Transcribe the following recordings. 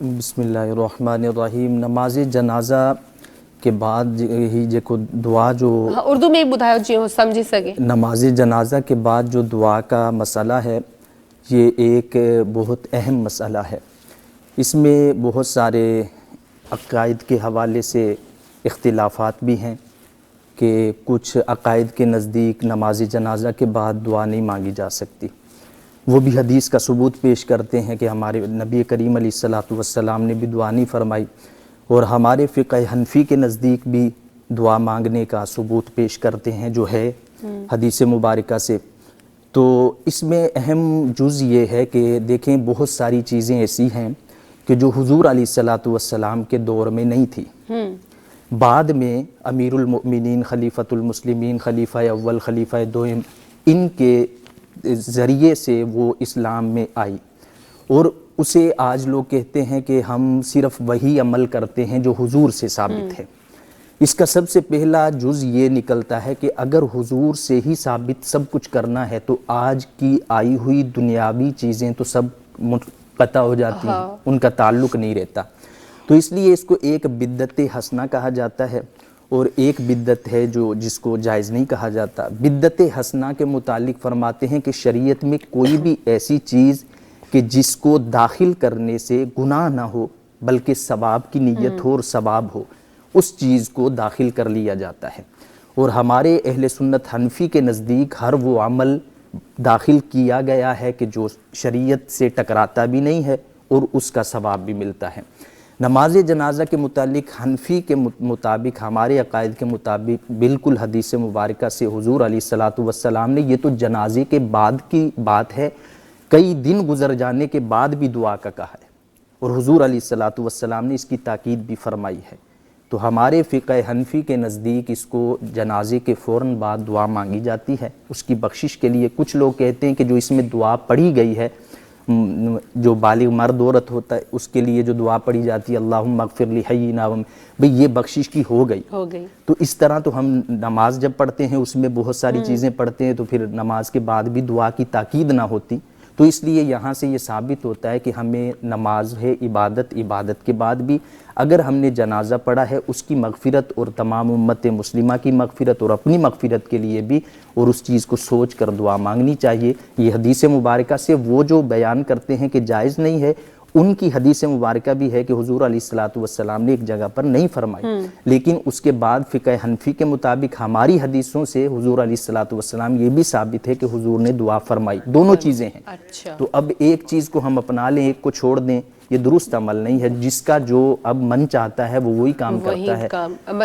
بسم اللہ الرحمن الرحیم. نماز جنازہ کے بعد ہی جیکو دعا جو اردو میں بدھاؤ جی ہو سمجھی سکے. نماز جنازہ کے بعد جو دعا کا مسئلہ ہے یہ ایک بہت اہم مسئلہ ہے. اس میں بہت سارے عقائد کے حوالے سے اختلافات بھی ہیں کہ کچھ عقائد کے نزدیک نماز جنازہ کے بعد دعا نہیں مانگی جا سکتی. وہ بھی حدیث کا ثبوت پیش کرتے ہیں کہ ہمارے نبی کریم علیہ الصلوۃ والسلام نے بھی دعا نہیں فرمائی، اور ہمارے فقہ حنفی کے نزدیک بھی دعا مانگنے کا ثبوت پیش کرتے ہیں جو ہے حدیث مبارکہ سے. تو اس میں اہم جز یہ ہے کہ دیکھیں بہت ساری چیزیں ایسی ہیں کہ جو حضور علیہ الصلوۃ والسلام کے دور میں نہیں تھی. بعد میں امیر المؤمنین، خلیفۃ المسلمین، خلیفہ اول، خلیفہ دوم، ان کے ذریعے سے وہ اسلام میں آئی، اور اسے آج لوگ کہتے ہیں کہ ہم صرف وہی عمل کرتے ہیں جو حضور سے ثابت ہے. اس کا سب سے پہلا جز یہ نکلتا ہے کہ اگر حضور سے ہی ثابت سب کچھ کرنا ہے تو آج کی آئی ہوئی دنیاوی چیزیں تو سب منقطع ہو جاتی ہیں، ان کا تعلق نہیں رہتا. تو اس لیے اس کو ایک بدعت حسنہ کہا جاتا ہے، اور ایک بدعت ہے جس کو جائز نہیں کہا جاتا. بدعت حسنہ کے متعلق فرماتے ہیں کہ شریعت میں کوئی بھی ایسی چیز کہ جس کو داخل کرنے سے گناہ نہ ہو بلکہ ثواب کی نیت ہو اور ثواب ہو، اس چیز کو داخل کر لیا جاتا ہے. اور ہمارے اہل سنت حنفی کے نزدیک ہر وہ عمل داخل کیا گیا ہے کہ جو شریعت سے ٹکراتا بھی نہیں ہے اور اس کا ثواب بھی ملتا ہے. نماز جنازہ کے متعلق حنفی کے مطابق، ہمارے عقائد کے مطابق بالکل حدیث مبارکہ سے حضور علیہ الصلوۃ والسلام نے یہ تو جنازے کے بعد کی بات ہے، کئی دن گزر جانے کے بعد بھی دعا کا کہا ہے، اور حضور علیہ الصلوۃ والسلام نے اس کی تاکید بھی فرمائی ہے. تو ہمارے فقہ حنفی کے نزدیک اس کو جنازے کے فوراً بعد دعا مانگی جاتی ہے اس کی بخشش کے لیے. کچھ لوگ کہتے ہیں کہ جو اس میں دعا پڑھی گئی ہے، جو بالغ مرد عورت ہوتا ہے اس کے لیے جو دعا پڑھی جاتی ہے اللہم اغفر لحینا، بھئی یہ بخشش کی ہو گئی. تو اس طرح تو ہم نماز جب پڑھتے ہیں اس میں بہت ساری چیزیں پڑھتے ہیں، تو پھر نماز کے بعد بھی دعا کی تاکید نہ ہوتی. تو اس لیے یہاں سے یہ ثابت ہوتا ہے کہ ہمیں نماز ہے عبادت کے بعد بھی اگر ہم نے جنازہ پڑھا ہے اس کی مغفرت اور تمام امت مسلمہ کی مغفرت اور اپنی مغفرت کے لیے بھی اور اس چیز کو سوچ کر دعا مانگنی چاہیے. یہ حدیث مبارکہ سے وہ جو بیان کرتے ہیں کہ جائز نہیں ہے، ان کی حدیث مبارکہ بھی ہے کہ حضور علیہ الصلوۃ والسلام نے ایک جگہ پر نہیں فرمائی، لیکن اس کے بعد فقہ حنفی کے مطابق ہماری حدیثوں سے حضور علیہ الصلوۃ والسلام یہ بھی ثابت ہے کہ حضور نے دعا فرمائی. دونوں چیزیں ہیں. تو اب ایک چیز کو ہم اپنا لیں ایک کو چھوڑ دیں، یہ درست عمل نہیں ہے. جس کا جو اب من چاہتا ہے وہ وہی کام کرتا ہے.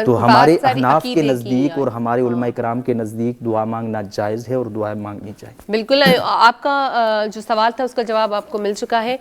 تو ہمارے احناف کے نزدیک اور ہمارے علماء کرام کے نزدیک دعا مانگنا جائز ہے اور دعا مانگنی چاہیے. بالکل. آپ کا جو سوال تھا اس کا جواب آپ کو مل چکا ہے.